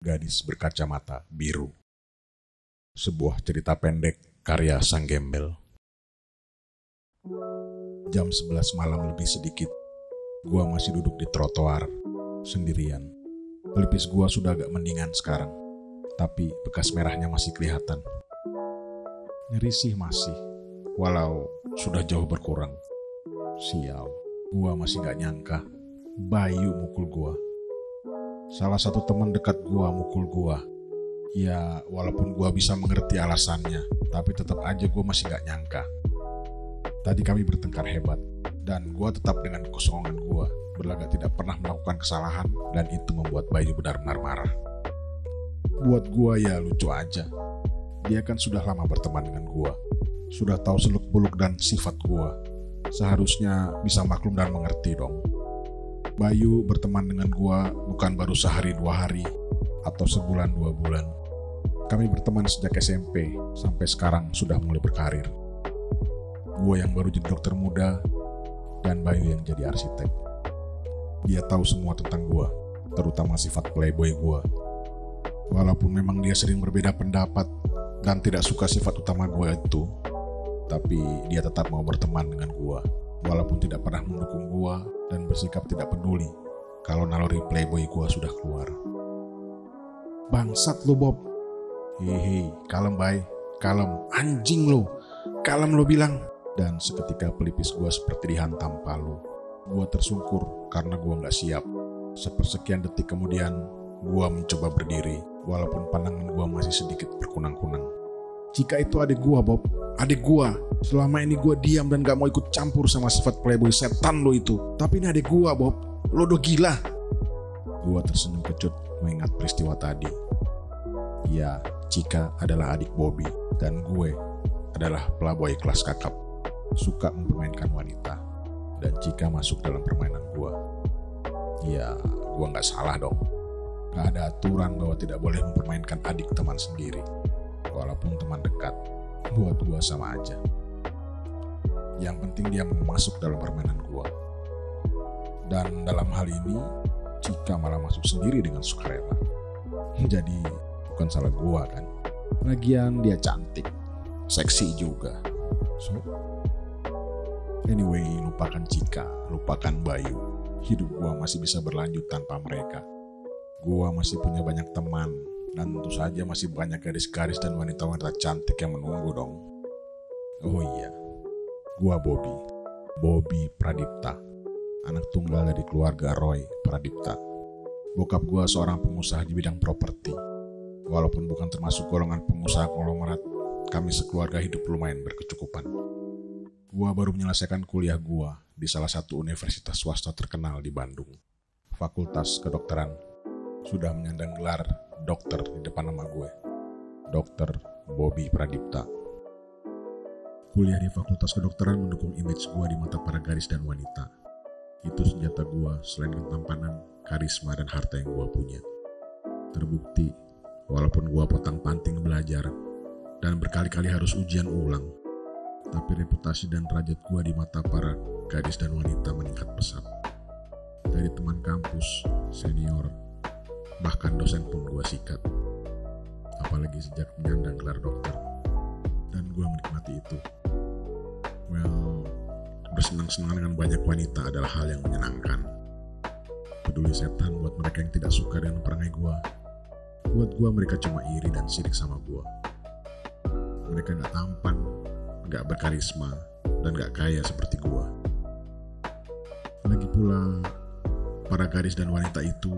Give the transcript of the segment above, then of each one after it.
Gadis berkacamata biru. Sebuah cerita pendek karya Sang Gembel. Jam 11 malam lebih sedikit, gua masih duduk di trotoar sendirian. Pelipis gua sudah agak mendingan sekarang, tapi bekas merahnya masih kelihatan. Nyeri sih masih, walau sudah jauh berkurang. Sial, gua masih gak nyangka Bayu mukul gua. Salah satu teman dekat gua mukul gua. Ya, walaupun gua bisa mengerti alasannya, tapi tetap aja gua masih gak nyangka. Tadi kami bertengkar hebat, dan gua tetap dengan kekosongan gua berlagak tidak pernah melakukan kesalahan, dan itu membuat Bayu benar-benar marah. Buat gua ya lucu aja. Dia kan sudah lama berteman dengan gua, sudah tahu seluk-beluk dan sifat gua. Seharusnya bisa maklum dan mengerti dong. Bayu berteman dengan gua bukan baru sehari 2 hari atau sebulan 2 bulan. Kami berteman sejak SMP sampai sekarang sudah mulai berkarir. Gua yang baru jadi dokter muda dan Bayu yang jadi arsitek. Dia tahu semua tentang gua, terutama sifat playboy gua. Walaupun memang dia sering berbeda pendapat dan tidak suka sifat utama gua itu, tapi dia tetap mau berteman dengan gua. Walaupun tidak pernah mendukung gua dan bersikap tidak peduli kalau naluri playboy gua sudah keluar. Bangsat lo Bob. Hehe, kalem Bay, kalem. Anjing lo, kalem lo bilang. Dan seketika pelipis gua seperti dihantam palu. Gua tersungkur karena gua gak siap. Sepersekian detik kemudian, gua mencoba berdiri walaupun pandangan gua masih sedikit berkunang-kunang. Jika itu adik gua Bob, adik gua. Selama ini gua diam dan gak mau ikut campur sama sifat playboy setan lo itu. Tapi ini adik gua Bob, lo udah gila. Gua tersenyum kecut mengingat peristiwa tadi. Ya, Cika adalah adik Bobby dan gue adalah playboy kelas kakap. Suka mempermainkan wanita. Dan Cika masuk dalam permainan gua. Ya, gua gak salah dong. Gak ada aturan bahwa tidak boleh mempermainkan adik teman sendiri. Walaupun teman dekat, buat gua sama aja. Yang penting dia mau masuk dalam permainan gua. Dan dalam hal ini, Cika malah masuk sendiri dengan sukarela. Jadi bukan salah gua kan. Lagian dia cantik, seksi juga. So, anyway, lupakan Cika, lupakan Bayu. Hidup gua masih bisa berlanjut tanpa mereka. Gua masih punya banyak teman. Dan tentu saja masih banyak gadis-gadis dan wanita-wanita cantik yang menunggu dong. Oh iya, gua Bobby Pradipta, anak tunggal dari keluarga Roy Pradipta. Bokap gua seorang pengusaha di bidang properti. Walaupun bukan termasuk golongan pengusaha konglomerat, kami sekeluarga hidup lumayan berkecukupan. Gua baru menyelesaikan kuliah gua di salah satu universitas swasta terkenal di Bandung. Fakultas Kedokteran. Sudah menyandang gelar dokter di depan nama gue, Dokter Bobby Pradipta. Kuliah di Fakultas Kedokteran mendukung image gue di mata para gadis dan wanita. Itu senjata gue selain ketampanan, karisma, dan harta yang gue punya. Terbukti, walaupun gue potang-panting belajar dan berkali-kali harus ujian ulang, tapi reputasi dan derajat gue di mata para gadis dan wanita meningkat pesat. Dari teman kampus, senior, bahkan dosen pun gue sikat. Apalagi sejak menyandang gelar dokter. Dan gue menikmati itu. Well, bersenang-senang dengan banyak wanita adalah hal yang menyenangkan. Peduli setan buat mereka yang tidak suka dengan perangai gue. Buat gue mereka cuma iri dan sirik sama gue. Mereka gak tampan, gak berkarisma, dan gak kaya seperti gue. Lagi pula, para gadis dan wanita itu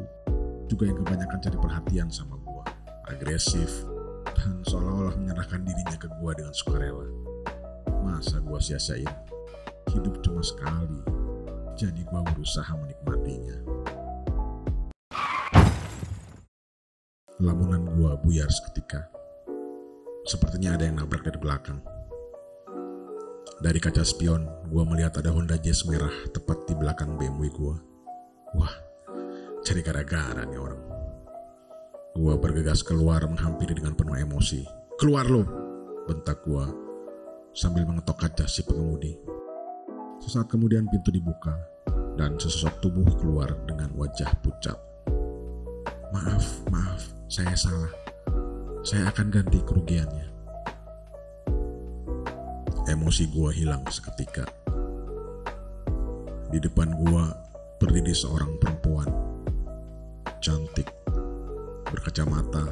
juga yang kebanyakan cari perhatian sama gua, agresif, dan seolah-olah menyerahkan dirinya ke gua dengan sukarela. Masa gua sia-siain? Hidup cuma sekali, jadi gua berusaha menikmatinya. Lamunan gua buyar seketika. Sepertinya ada yang nabrak dari belakang. Dari kaca spion, gua melihat ada Honda Jazz merah tepat di belakang BMW gua. Wah, cari gara-gara nih orang. Gua bergegas keluar menghampiri dengan penuh emosi. Keluar lo, bentak gua sambil mengetok kaca si pengemudi. Sesaat kemudian pintu dibuka dan sesosok tubuh keluar dengan wajah pucat. Maaf, saya salah. Saya akan ganti kerugiannya. Emosi gua hilang seketika. Di depan gua berdiri seorang perempuan. Cantik, berkacamata,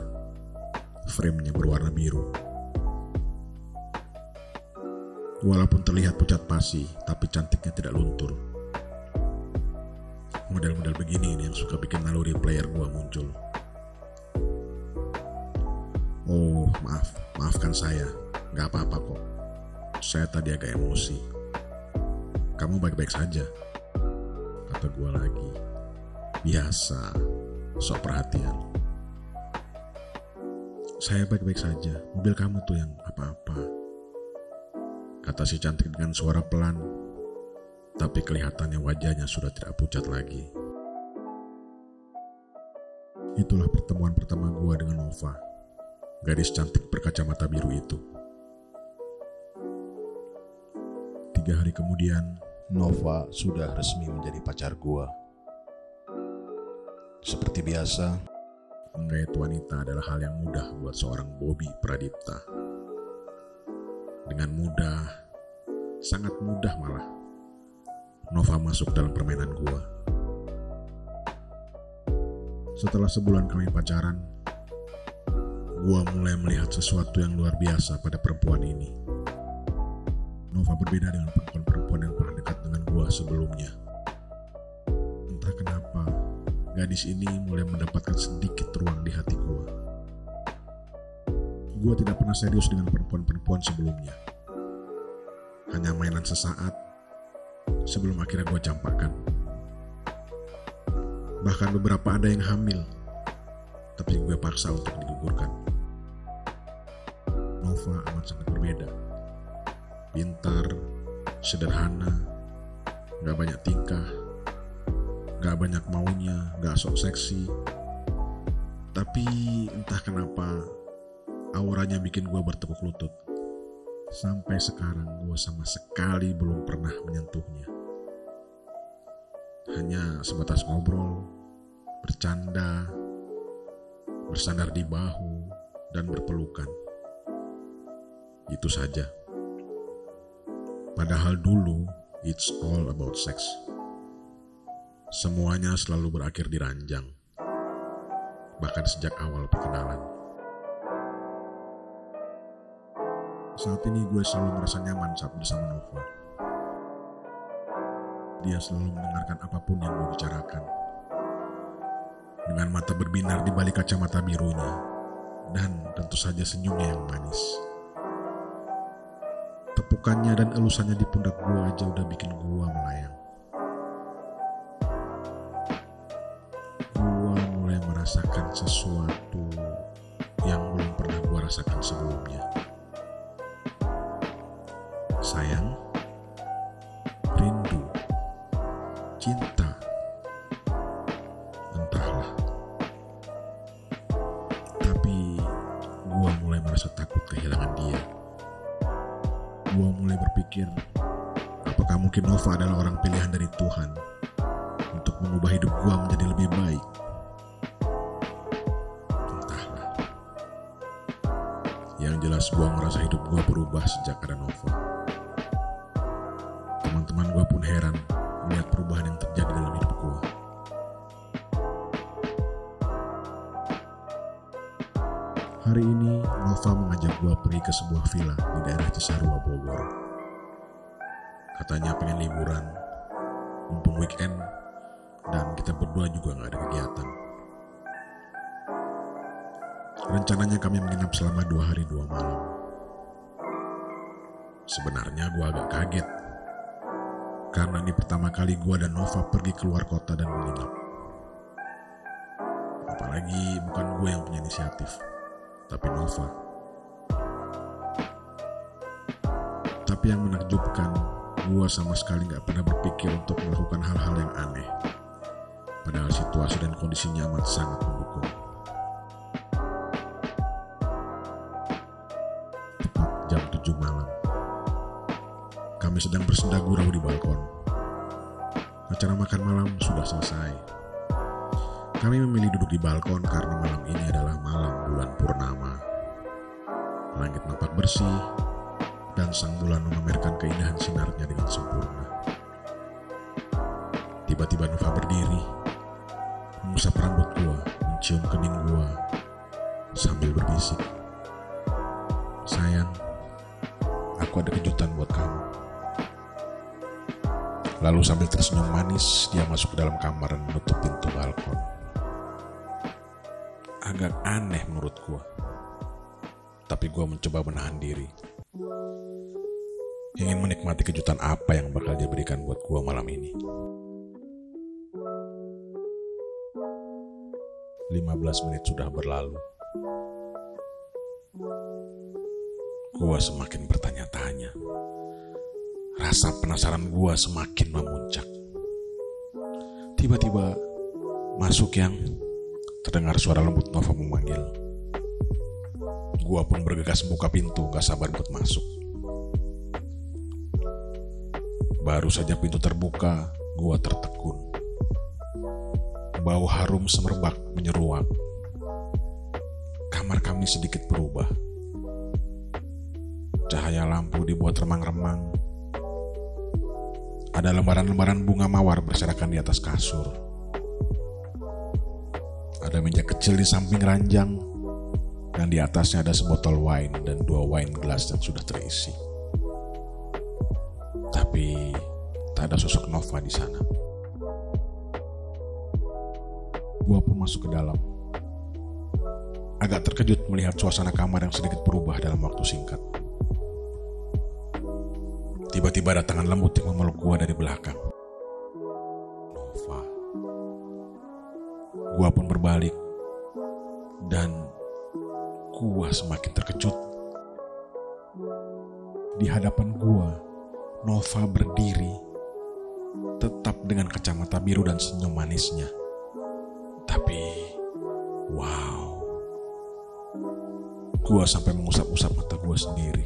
frame-nya berwarna biru. Walaupun terlihat pucat pasi, tapi cantiknya tidak luntur. Model-model begini ini yang suka bikin naluri player gua muncul. Oh, maafkan saya. Gak apa-apa kok. Saya tadi agak emosi. Kamu baik-baik saja, kata gua lagi. Biasa, sok perhatian. Saya baik-baik saja, mobil kamu tuh yang apa-apa, kata si cantik dengan suara pelan, tapi kelihatannya wajahnya sudah tidak pucat lagi. Itulah pertemuan pertama gua dengan Nova, gadis cantik berkacamata biru itu. 3 hari kemudian, Nova sudah resmi menjadi pacar gua. Seperti biasa, menggait wanita adalah hal yang mudah buat seorang Bobby Pradipta. Dengan mudah, sangat mudah malah, Nova masuk dalam permainan gua. Setelah sebulan kami pacaran, gua mulai melihat sesuatu yang luar biasa pada perempuan ini. Nova berbeda dengan perempuan-perempuan yang pernah dekat dengan gua sebelumnya. Entah kenapa, gadis ini mulai mendapatkan sedikit ruang di hati gua. Gua tidak pernah serius dengan perempuan-perempuan sebelumnya. Hanya mainan sesaat, sebelum akhirnya gua campakkan. Bahkan beberapa ada yang hamil, tapi gue paksa untuk digugurkan. Nova amat sangat berbeda. Pintar, sederhana, gak banyak tingkah, gak banyak maunya, gak sok seksi. Tapi entah kenapa, auranya bikin gue bertekuk lutut. Sampai sekarang gue sama sekali belum pernah menyentuhnya. Hanya sebatas ngobrol, bercanda, bersandar di bahu, dan berpelukan. Itu saja. Padahal dulu, it's all about sex. Semuanya selalu berakhir di ranjang. Bahkan sejak awal perkenalan. Saat ini gue selalu merasa nyaman saat bersama Nova. Dia selalu mendengarkan apapun yang gue bicarakan. Dengan mata berbinar di balik kacamata birunya. Dan tentu saja senyumnya yang manis. Tepukannya dan elusannya di pundak gue aja udah bikin gue melayang. Gue mulai merasakan sesuatu yang belum pernah gue rasakan sebelumnya. Sayang, rindu, cinta, entahlah. Tapi gue mulai merasa takut kehilangan dia. Gue mulai berpikir, apakah mungkin Nova adalah orang pilihan dari Tuhan untuk mengubah hidup gue menjadi lebih baik? Entahlah. Yang jelas gue ngerasa hidup gue berubah sejak ada Nova. Teman-teman gue pun heran melihat perubahan yang terjadi dalam hidup gue. Hari ini Nova mengajak gue pergi ke sebuah villa di daerah Cisarua, Bogor. Katanya pengen liburan, mumpung weekend, dan kita berdua juga gak ada kegiatan. Rencananya kami menginap selama 2 hari 2 malam. Sebenarnya gue agak kaget, karena ini pertama kali gue dan Nova pergi keluar kota dan menginap. Apalagi bukan gue yang punya inisiatif, tapi Nova. Tapi yang menakjubkan, gue sama sekali gak pernah berpikir untuk melakukan hal-hal yang aneh. Padahal situasi dan kondisinya amat sangat mendukung. Tepat jam 7 malam, kami sedang bersenda gurau di balkon. Acara makan malam sudah selesai. Kami memilih duduk di balkon karena malam ini adalah malam bulan purnama. Langit nampak bersih dan sang bulan memamerkan keindahan sinarnya dengan sempurna. Tiba-tiba Nova berdiri, mengusap rambut gua, mencium kening gua, sambil berbisik, "Sayang, aku ada kejutan buat kamu." Lalu sambil tersenyum manis, dia masuk ke dalam kamar dan menutup pintu balkon. Agak aneh menurut gua, tapi gua mencoba menahan diri. Ingin menikmati kejutan apa yang bakal dia berikan buat gua malam ini. 15 menit sudah berlalu. Gua semakin bertanya-tanya. Rasa penasaran gua semakin memuncak. Tiba-tiba masuk yang terdengar suara lembut Nova memanggil. Gua pun bergegas membuka pintu, gak sabar buat masuk. Baru saja pintu terbuka, gua tertekun. Bau harum semerbak menyeruak. Kamar kami sedikit berubah. Cahaya lampu dibuat remang-remang. Ada lembaran-lembaran bunga mawar berserakan di atas kasur. Ada meja kecil di samping ranjang, dan di atasnya ada sebotol wine dan 2 wine glass yang sudah terisi. Tapi tak ada sosok Nova di sana. Gua pun masuk ke dalam. Agak terkejut melihat suasana kamar yang sedikit berubah dalam waktu singkat. Tiba-tiba ada tangan lembut yang memeluk gua dari belakang. Nova. Gua pun berbalik. Dan gua semakin terkejut. Di hadapan gua, Nova berdiri. Tetap dengan kacamata biru dan senyum manisnya. Tapi, wow. Gua sampai mengusap-usap mata gua sendiri.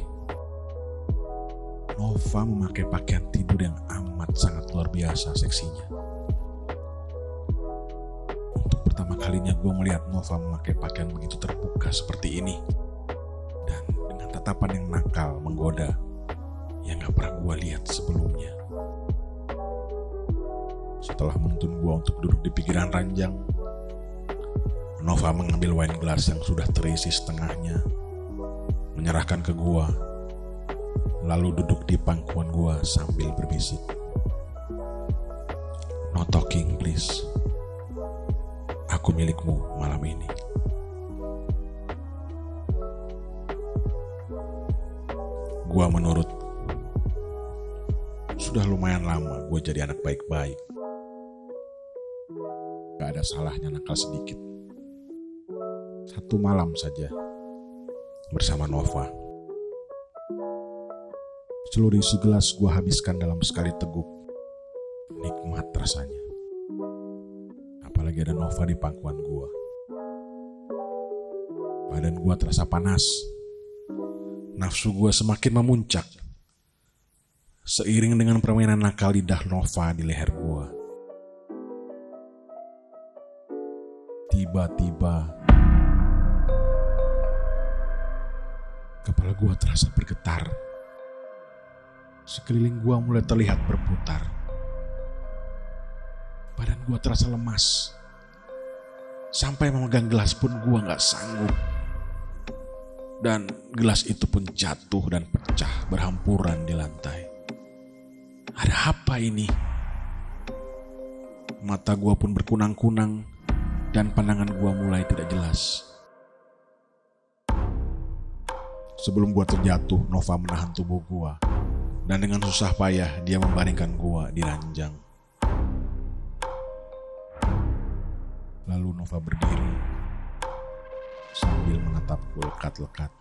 Nova memakai pakaian tidur yang amat sangat luar biasa seksinya. Untuk pertama kalinya gue melihat Nova memakai pakaian begitu terbuka seperti ini. Dan dengan tatapan yang nakal, menggoda, yang gak pernah gue lihat sebelumnya. Setelah menuntun gue untuk duduk di pinggiran ranjang, Nova mengambil wine glass yang sudah terisi setengahnya, menyerahkan ke gue, lalu duduk di pangkuan gua sambil berbisik, "No talking please. Aku milikmu malam ini." Gua menurut. Sudah lumayan lama gua jadi anak baik-baik. Gak ada salahnya nakal sedikit. Satu malam saja bersama Nova. Seluruh isi gelas gue habiskan dalam sekali teguk. Nikmat rasanya. Apalagi ada Nova di pangkuan gue. Badan gue terasa panas. Nafsu gue semakin memuncak. Seiring dengan permainan nakal lidah Nova di leher gue. Tiba-tiba kepala gue terasa bergetar. Sekeliling gua mulai terlihat berputar. Badan gua terasa lemas. Sampai memegang gelas pun gua gak sanggup. Dan gelas itu pun jatuh dan pecah berhampuran di lantai. Ada apa ini? Mata gua pun berkunang-kunang dan pandangan gua mulai tidak jelas. Sebelum gua terjatuh, Nova menahan tubuh gua. Dan dengan susah payah dia membaringkan gua di ranjang. Lalu Nova berdiri sambil menatapku lekat-lekat.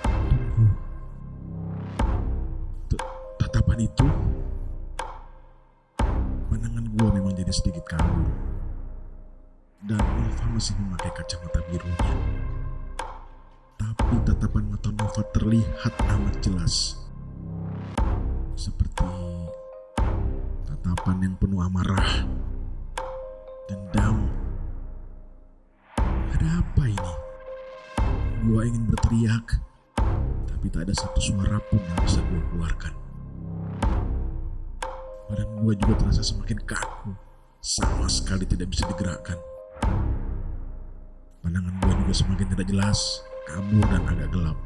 Tunggu. Tatapan itu, pandangan gua memang jadi sedikit kabur. Dan Nova masih memakai kacamata birunya. Tapi tatapan mata Nova terlihat amat jelas. Seperti tatapan yang penuh amarah. Dendam. Ada apa ini? Gua ingin berteriak, tapi tak ada satu suara pun yang bisa gua keluarkan. Badan gua juga terasa semakin kaku, sama sekali tidak bisa digerakkan. Pandangan gua juga semakin tidak jelas, kabur dan agak gelap.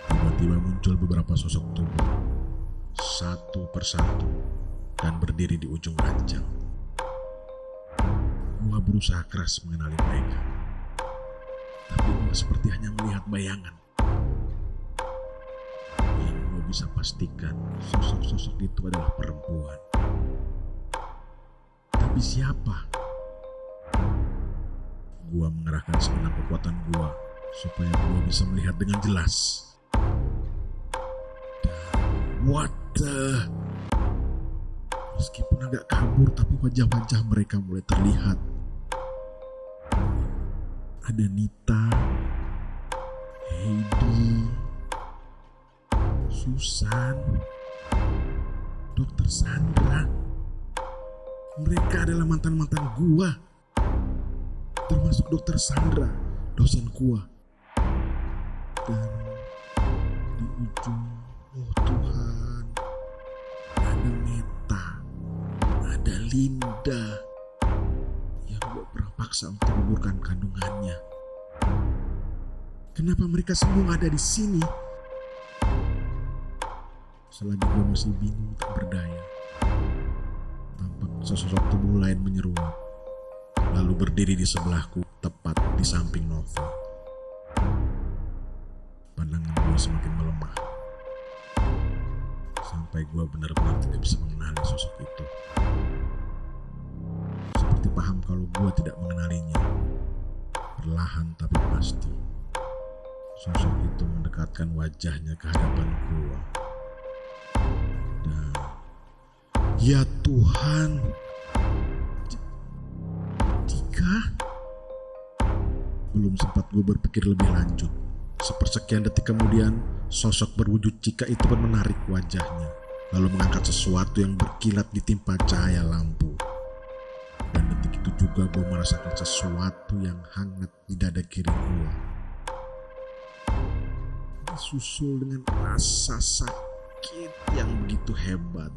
Tiba-tiba muncul beberapa sosok tubuh, satu persatu, dan berdiri di ujung ranjang. Gua berusaha keras mengenali mereka, tapi gua seperti hanya melihat bayangan. Yang gua bisa pastikan, sosok-sosok itu adalah perempuan. Tapi siapa? Gua mengerahkan segenap kekuatan gua supaya gua bisa melihat dengan jelas. Dan what the? Meskipun agak kabur, tapi wajah-wajah mereka mulai terlihat. Ada Nita, Heidi, Susan, Dokter Sandra. Mereka adalah mantan-mantan gua. Termasuk Dokter Sandra, dosen gua. Dan di ujung, oh Tuhan, ada Meta, ada Linda yang gua pernah paksa untuk menggugurkan kandungannya. Kenapa mereka semua ada di sini? Selagi gua masih bingung tak berdaya, tampak sosok tubuh lain menyeruak, lalu berdiri di sebelahku, tepat di samping Nova. Pandangan gue semakin melemah, sampai gue benar-benar tidak bisa mengenali sosok itu. Seperti paham kalau gue tidak mengenalinya. Perlahan tapi pasti, sosok itu mendekatkan wajahnya ke hadapan gue. Dan, ya Tuhan, belum sempat gue berpikir lebih lanjut. Sepersekian detik kemudian, sosok berwujud Cika itu pun menarik wajahnya, lalu mengangkat sesuatu yang berkilat ditimpa cahaya lampu. Dan detik itu juga gue merasakan sesuatu yang hangat di dada kiri gue, disusul dengan rasa sakit yang begitu hebat.